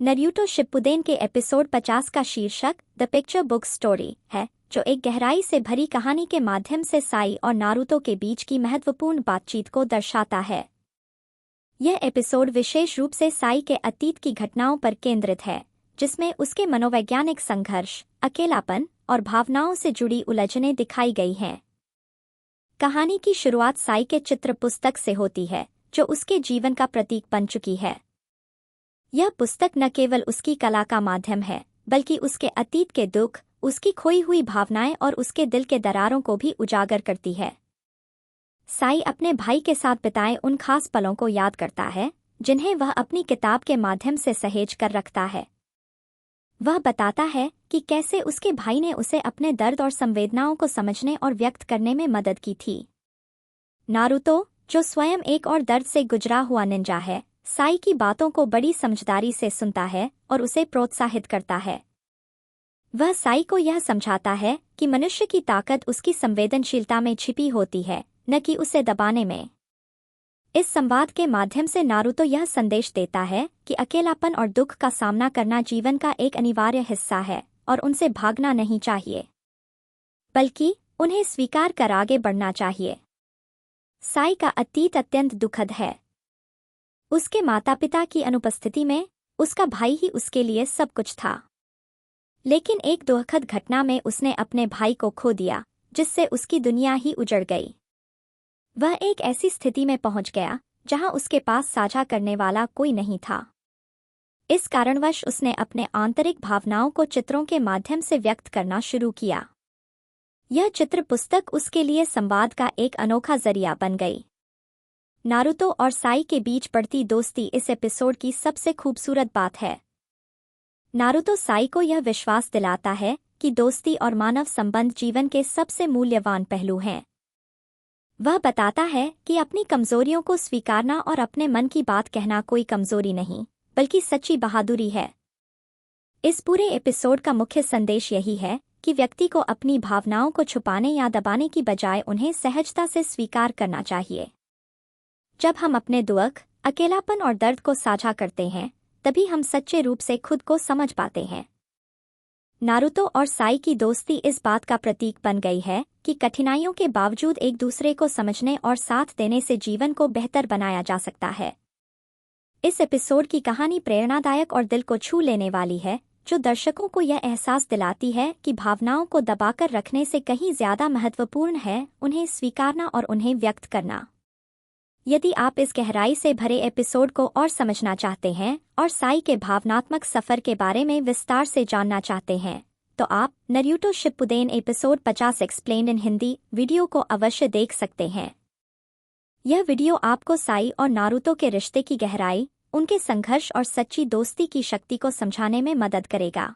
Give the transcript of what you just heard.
Naruto शिप्पुदेन के episode 50 का शीर्षक द पिक्चर बुक स्टोरी है, जो एक गहराई से भरी कहानी के माध्यम से साई और नारुतो के बीच की महत्वपूर्ण बातचीत को दर्शाता है। यह एपिसोड विशेष रूप से साई के अतीत की घटनाओं पर केंद्रित है, जिसमें उसके मनोवैज्ञानिक संघर्ष, अकेलापन और भावनाओं से जुड़ी उलझनें दिखाई गई हैं। कहानी की शुरुआत साई के चित्र पुस्तक से होती है, जो उसके जीवन का प्रतीक बन चुकी है। यह पुस्तक न केवल उसकी कला का माध्यम है, बल्कि उसके अतीत के दुख, उसकी खोई हुई भावनाएं और उसके दिल के दरारों को भी उजागर करती है। साई अपने भाई के साथ बिताए उन खास पलों को याद करता है, जिन्हें वह अपनी किताब के माध्यम से सहेज कर रखता है। वह बताता है कि कैसे उसके भाई ने उसे अपने दर्द और संवेदनाओं को समझने और व्यक्त करने में मदद की थी। नारुतो, जो स्वयं एक और दर्द से गुजरा हुआ निंजा है, साई की बातों को बड़ी समझदारी से सुनता है और उसे प्रोत्साहित करता है। वह साई को यह समझाता है कि मनुष्य की ताकत उसकी संवेदनशीलता में छिपी होती है, न कि उसे दबाने में। इस संवाद के माध्यम से नारुतो यह संदेश देता है कि अकेलापन और दुख का सामना करना जीवन का एक अनिवार्य हिस्सा है और उनसे भागना नहीं चाहिए, बल्कि उन्हें स्वीकार कर आगे बढ़ना चाहिए। साई का अतीत अत्यंत दुखद है। उसके माता पिता की अनुपस्थिति में उसका भाई ही उसके लिए सब कुछ था। लेकिन एक दुखद घटना में उसने अपने भाई को खो दिया, जिससे उसकी दुनिया ही उजड़ गई। वह एक ऐसी स्थिति में पहुंच गया जहां उसके पास साझा करने वाला कोई नहीं था। इस कारणवश उसने अपने आंतरिक भावनाओं को चित्रों के माध्यम से व्यक्त करना शुरू किया। यह चित्र पुस्तक उसके लिए संवाद का एक अनोखा जरिया बन गई। नारुतो और साई के बीच बढ़ती दोस्ती इस एपिसोड की सबसे खूबसूरत बात है। नारुतो साई को यह विश्वास दिलाता है कि दोस्ती और मानव संबंध जीवन के सबसे मूल्यवान पहलू हैं। वह बताता है कि अपनी कमजोरियों को स्वीकारना और अपने मन की बात कहना कोई कमजोरी नहीं, बल्कि सच्ची बहादुरी है। इस पूरे एपिसोड का मुख्य संदेश यही है कि व्यक्ति को अपनी भावनाओं को छुपाने या दबाने की बजाय उन्हें सहजता से स्वीकार करना चाहिए। जब हम अपने दुख, अकेलापन और दर्द को साझा करते हैं, तभी हम सच्चे रूप से खुद को समझ पाते हैं। नारुतो और साई की दोस्ती इस बात का प्रतीक बन गई है कि कठिनाइयों के बावजूद एक दूसरे को समझने और साथ देने से जीवन को बेहतर बनाया जा सकता है। इस एपिसोड की कहानी प्रेरणादायक और दिल को छू लेने वाली है, जो दर्शकों को यह एहसास दिलाती है कि भावनाओं को दबाकर रखने से कहीं ज्यादा महत्वपूर्ण है उन्हें स्वीकारना और उन्हें व्यक्त करना। यदि आप इस गहराई से भरे एपिसोड को और समझना चाहते हैं और साई के भावनात्मक सफर के बारे में विस्तार से जानना चाहते हैं, तो आप Naruto Shippuden episode 50 explained in Hindi video को अवश्य देख सकते हैं। यह वीडियो आपको साई और नारुतो के रिश्ते की गहराई, उनके संघर्ष और सच्ची दोस्ती की शक्ति को समझाने में मदद करेगा।